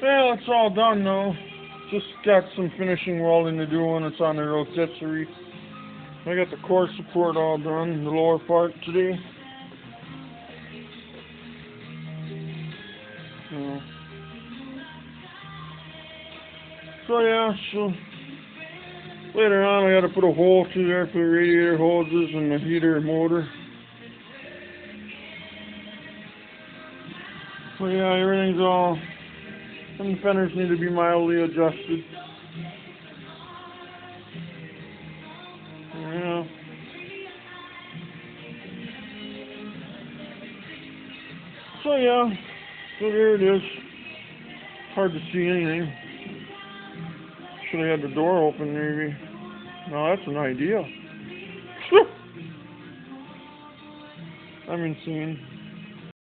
Well, it's all done now. Just got some finishing welding to do when it's on the rotisserie. I got the core support all done, the lower part today. So yeah, so later on I gotta put a hole through there for the radiator hoses and the heater motor. So yeah, everything's all, some fenders need to be mildly adjusted. Yeah. So yeah, so there it is. Hard to see anything. Should have had the door open maybe. No, that's an idea. I'm insane.